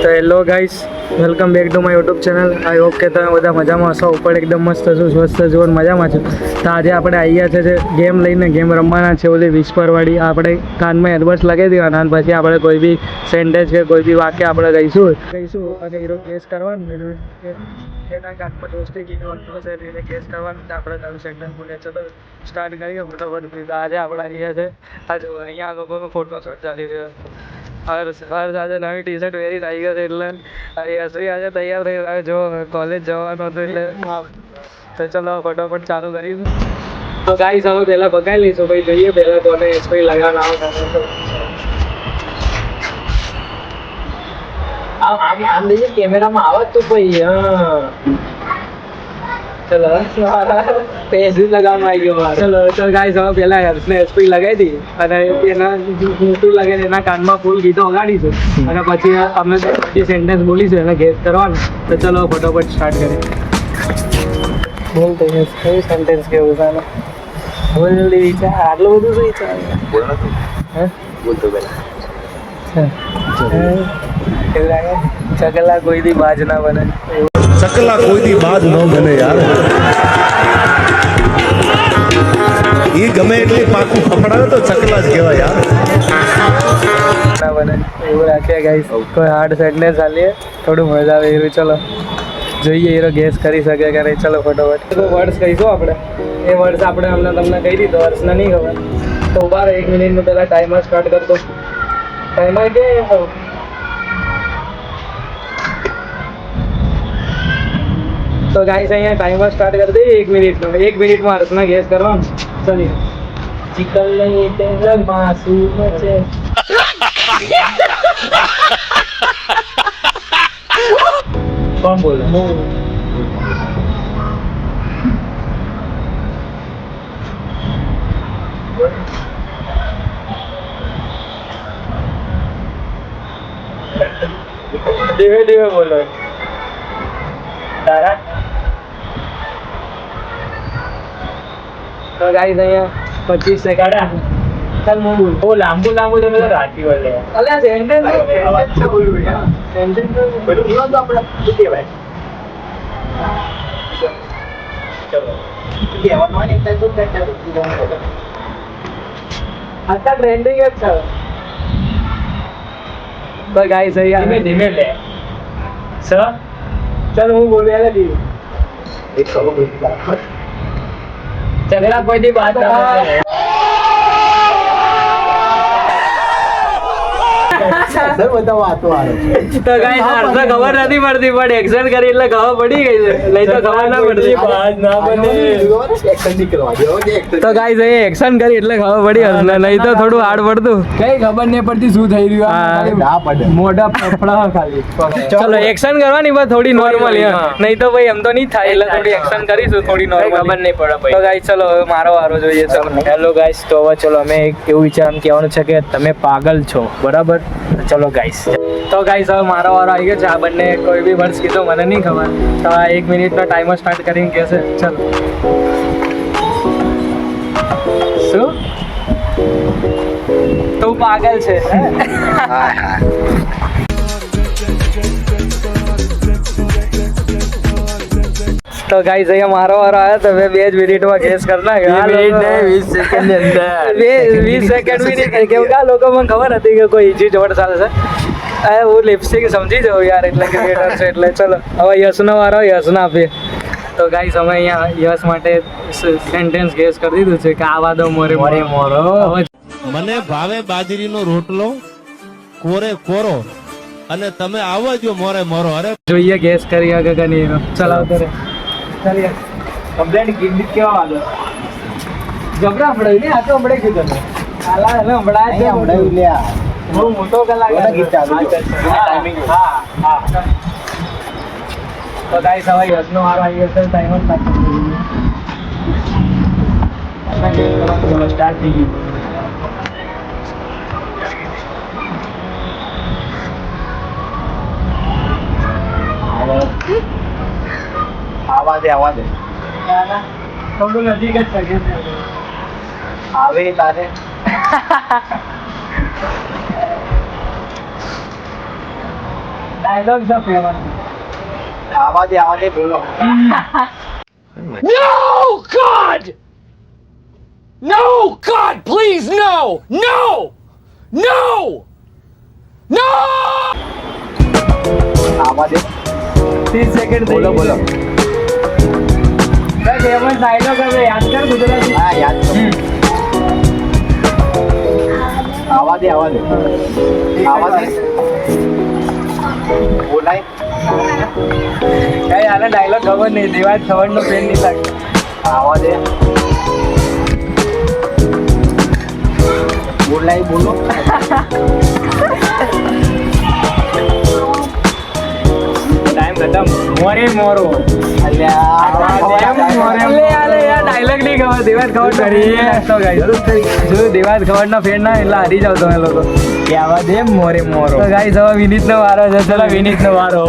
તો hello guys, welcome back to my YouTube channel. I hope કે તમે બધા મજામાં હશો. ઉપર એકદમ મસ્ત છો, સ્વસ્થ છો અને મજામાં છો. તો આજે આપણે આવ્યા છે જે ગેમ લઈને ગેમ રમવાના છે, ઓલી વિસ્પરવાળી. આપણે કાનમાં એડવર્સ લગાવી દેવાના અને પછી આપણે કોઈ બી સેન્ટેન્સ કે કોઈ બી વાક્ય આપણે કહીશું અને હીરો કેસ કરવાનું. એના કાનમાં દોસ્તી કીધું એને કેસ કરવાનું. આપણે તારું સેન્ટેન્સ બોલે છે તો સ્ટાર્ટ કરીએ ફટાફટ. આજે આપણે અહીંયા છે, આજે અહીંયા લોકોનો ફોટો શોટ ચાલી રહ્યો. હર્ષ આજે નવી ટી શર્ટ પહેરી આવી ગયો છે એટલે યશ્વી આજે તૈયાર થઈ રહ્યો. જો કોલેજ જવાનું હતું એટલે તો ચલો ફટાફટ ચાલુ કરીશું. તો ગાઈસ હવે પહેલાં પકાવી લઈશું. ભાઈ જોઈએ પહેલાં કોને યશ્વી લગાવવાનું આમ લઈએ કેમેરામાં આવત તો ભાઈ. હા ચલો પેસી લગાવવામાં આવી ગયો મારે. ચલો તો ગાઈસ હવે પહેલાં હર્ષને એસપી લગાવી દઈએ અને એના મોટું લગાવીને એના કાનમાં ફૂલ ગીતો વગાડીશું અને પછી અમે બધી સેન્ટેન્સ બોલીશું એને ગેસ કરવાનું. તો ચલો ફટોફટ સ્ટાર્ટ કરીએ. બોલ તો કયું સેન્ટેન્સ કેવું છે? બોલ જલ્દી વિચાર. આટલું બધું શું વિચાર? હે બોલ તો પહેલાં ચકલા કોઈ દી બાજ ના બને. ચકલા કોઈ દી બાજ ન બને યાર. એ ગમે એટલી પાકું ફફડાવે તો ચકલા જ કહેવાય યાર. ના બને એવું રાખીએ ગાઈસ. કોઈ હાર્ડ સેન્ટેન્સ આલીએ થોડું મજા આવે એવું. ચલો જોઈએ હીરો ગેસ કરી શકે કે નહીં. ચલો ફટોફટ કોઈ વર્ડ્સ કહીશું આપણે. એ વર્ડ્સ આપણે તમને કહી દીધો. વર્ડ્સને નહીં ખબર તો ઉભા રહો 1 મિનિટનું પહેલાં ટાઈમર સ્ટાર્ટ કરતો. ટાઈમર કે તો ગાઈસ અહીંયા ટાઈમર સ્ટાર્ટ કરી દઈએ 1 મિનિટનો. 1 મિનિટમાં હર્ષના ગેસ કરવાનું. ચલીએ. ચિકન લઈ તે માસૂમ છે. કોણ બોલે? ધીમે ધીમે બોલો. તારા તો ગાઈસ અહીંયા 25 સેકન્ડ. ચાલ હું બોલ. ઓ લાંબુ તમે તો રાતી બોલે. અલ્યા સેન્ટેન્સ બોલું યાર. સેન્ટેન્સ બોલું તો આપણે શું કહેવાય? ચલો કહેવાનું હોય ને એટલે તો આટલા ટ્રેન્ડિંગ જ છે. તો ગાઈસ અહીંયા ધીમે લે સર. ચાલ હું બોલું યાર દી એક ખબર બોલી ચકલા કોઈ દી બાત ના સર બતાવો આ તો આરો. તો ગાઈસ હર્ષને ખબર નથી પડતી પણ એક્શન કરી એટલે ખબર પડી ગઈ છે. નહીં તો ખબર ના પડતી. બાત ના બને એક્શન નહીં કરવા દો. તો ગાઈસ એ એક્શન કરી એટલે ખબર પડી હર્ષને. નહીં તો થોડું હાર્ડ પડતું. કઈ ખબર નહીં પડતી શું થઈ રહ્યું. ના પડે મોઢા ફફડા ખાલી. ચલો એક્શન કરવાની બસ થોડી નોર્મલ. નહીં તો ભાઈ એમ તો નહીં થાય એટલે થોડી એક્શન કરીશું થોડી નોર્મલ. ખબર નહીં પડે ભાઈ. તો ગાઈસ ચલો હવે મારો વારો જોઈએ. ચલો હેલો ગાઈસ. તો હવે ચલો અમે એવું વિચાર કહેવાનું છે કે તમે પાગલ છો, બરાબર? ચલો ગાઈસ. તો ગાઈસ હવે મારો વારો આવી ગયો છે. આ બંને કોઈ બી વર્ડ્સ કીધો મને નહીં ખબર. તો આ 1 મિનિટનો ટાઈમર સ્ટાર્ટ કરીને કહેશે. ચલો શું તું પાગલ છે? તો ગાઈસ અહીંયા મારો વારો આવ્યો તો મેં 2 જ મિનિટમાં ગેસ કરી નાખ્યો. 20 સેકન્ડ ની અંદર 20 સેકન્ડ બી નહીં. કેમ કે આ લોકો મને ખબર હતી કે કોઈ ઇઝી જોડ ચાલશે. હું લિપસ્ટિક સમજી જાઉં યાર એટલે ક્રિએટર છે એટલે. ચલો હવે યશનો વારો. યશને આપીએ. તો ગાઈસ અમે અહીંયા યશ માટે સેન્ટેન્સ ગેસ કરી દીધું છે કે આવા દો મોરે મોરે મોરો. મને ભાવે બાજરીનો રોટલો કોરે કોરો અને તમે આવો જો મોરે મોરો. અરે જોઈએ ગેસ કરી કે નહીં. ચલાવ કરે. ચાલીએ કમ્પ્લેન્ટ ગીત કેવા વાગે જબરા હમણાં ને. આ તો હમણાં કીધું ને આલા હવે હમણાં જ હમણાં લ્યા. બહુ મોટો કલાકાર ગીત ચાલુ ટાઈમિંગ. હા હા. તો ગાઈસ હવે યશનો વારો આવી ગયો છે. ટાઈમર સ્ટાર્ટ થઈ ગયું. આવા દે થોડું નજીક જ છે. આવે તારે ડાયલોગ છે ફેમસ. આવા દે બોલો. No, God! No, God, please, no! No! No! No! આવા દે 30 સેકન્ડ બોલો બોલો. ફેમસ ડાયલોગ હવે યાદ કર ગુજરાતી. હા યાદ કરો. આવા દે બોલાય. કઈ આને ડાયલોગ ખબર નહીં, દેવાજ ખવડનો પેન નહીં લાગે. આવા દે બોલાય બોલો. ટાઈમ ખતમ. મોરે મોરો. અલ્યા ડાયલોગ નહીં ખબર, દેવાજ ખબર કરી તો જો દેવાજ ખબર નો ફેન ના એટલે હારી જાવ તમે લોકો. કે આવા દે મોરે મોરો. તો ગાઈસ હવે વિનીત નો વારો છે. ચલો વિનીત નો વારો.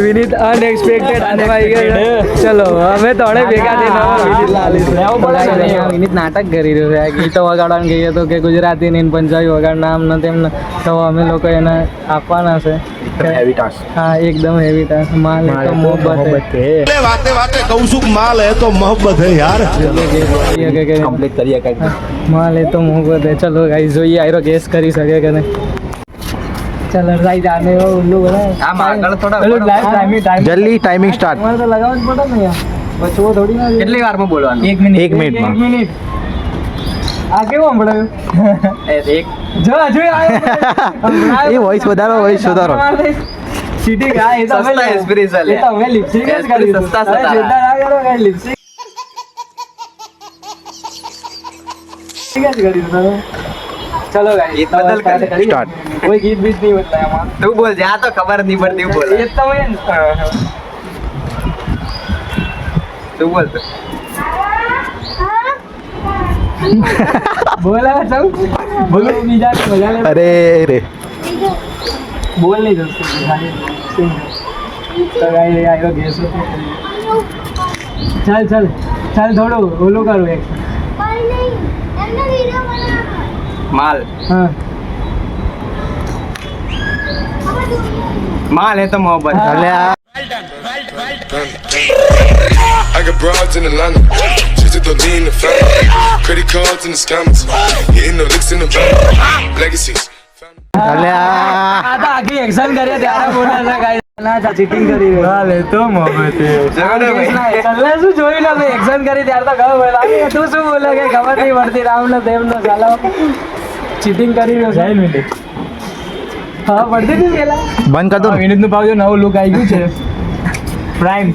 વિનીત અનએક્સપેક્ટેડ આવી ગયો. ચલો અમે ત્રણે ભેગા થઈને વિનીત નાટક કરી રહ્યો છે. ગીતો વગાડવાનું કહીએ તો કે ગુજરાતી ને પંજાબી વગાડના આમ ને તેમ ને, તો અમે લોકો એને આપવાના છે. Heavy task. હા એકદમ હેવી ટાસ્ક. માલ એ તો મોહબ્બત હે. વાતે વાતે કહું છું કે માલ હે તો મોહબ્બત હે યાર. કમ્પ્લીટ કરીએ કઈ. માલ એ તો મોહબ્બત હે. ચલો ગાઈસ જોઈએ આયરો ગેસ કરી શકે કે નહીં. ચલો રાઈટ આને ઉલ્લુ બના. આમ આગળ થોડા ટાઈમ જલ્દી ટાઈમિંગ સ્ટાર્ટ. તમારે તો લગાવવું જ પડે ને યાર. બચવો થોડી ના. કેટલી વારમાં બોલવાનું? 1 મિનિટ. એક મિનિટમાં. 1 મિનિટ. આ કેવું સંભળાયું? એક જો આયો. એ વોઇસ વધારો. સીટી ગા એ તો અમે સસ્તા experience એ તો અમે લિપસિંગ જ experience કરીશું. સસ્તા અરે સસ્તા. ચિંતા ના કરો ગાઈસ, લિપસિંગ જ કરીશું તમે. ચલો ગાઈસ ગીત બદલ કરીએ. Start. કોઈ ગીત બીત નહીં હોતા એમાં. તું બોલ જા તો ખબર નહીં પડતી બોલ. એ તો મેં તું બોલ. બોલા ચાલ બોલો બીજા ને મજા લે. અરે રે બોલ નહીં દોસ્તો ખાલી સિંગ. તો ગાઈસ આયો ગેસ. ચાલ થોડું ઓલું કરું એક. માલ હા માલ હે તો મોહબ્બત. અલ્યા I got broads in Atlanta, just to lean in the family. Credit cards and the scammers, hitting the licks in the van. Legacies. અલ્યા આ તો આખી એક્શન કરીએ ત્યારે બોલે છે ગાઈસ. ના ચીટિંગ કરી રહ્યો. હા લે તો મોહબ્બત હે. ચાલે શું જોઈ લો મેં એક્શન કરી ત્યારે તો ખબર લાગે. તું શું બોલે કે ખબર નહીં પડતી રામ ને તેમ ને ચાલો ચીટિંગ કરી રહ્યો છે. મિનિટ હા પડતી હતી પેલા. બંધ કર દો. વિનીત નું પાવ જો નવું લુક આવી ગયું છે. પ્રાઇમ